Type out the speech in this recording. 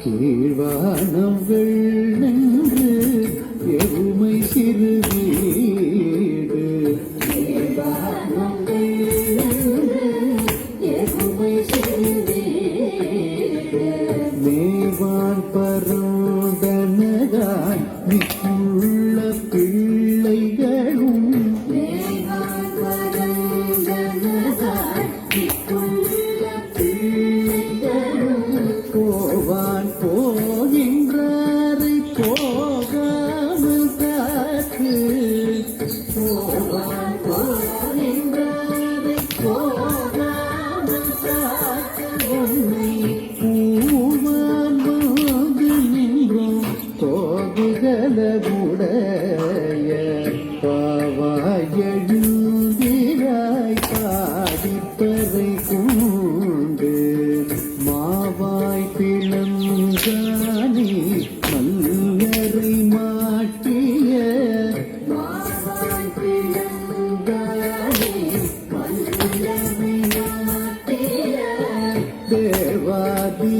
கீழ்வானம் வெள்ளென்று எருமை சிறு வீடு மேவான் பரோதனதாய் மிக்குள்ள பிள்ளைகளும் போவான் போகின்றாரை போகாமல் காத்து போவான் போகின்றாரை போகாமல் காத்து உன்னை பூவான் வாங்கு நின்றோம் தோதுகளவுடைய பாவாய் எழுந்திராய் பாடிப்பறை கொண்டு மாவாய் பிளந்தானே மல்லரை மாட்டிய மாவாய் பிளந்தானே மல்லரை மாட்டிய தேவாதி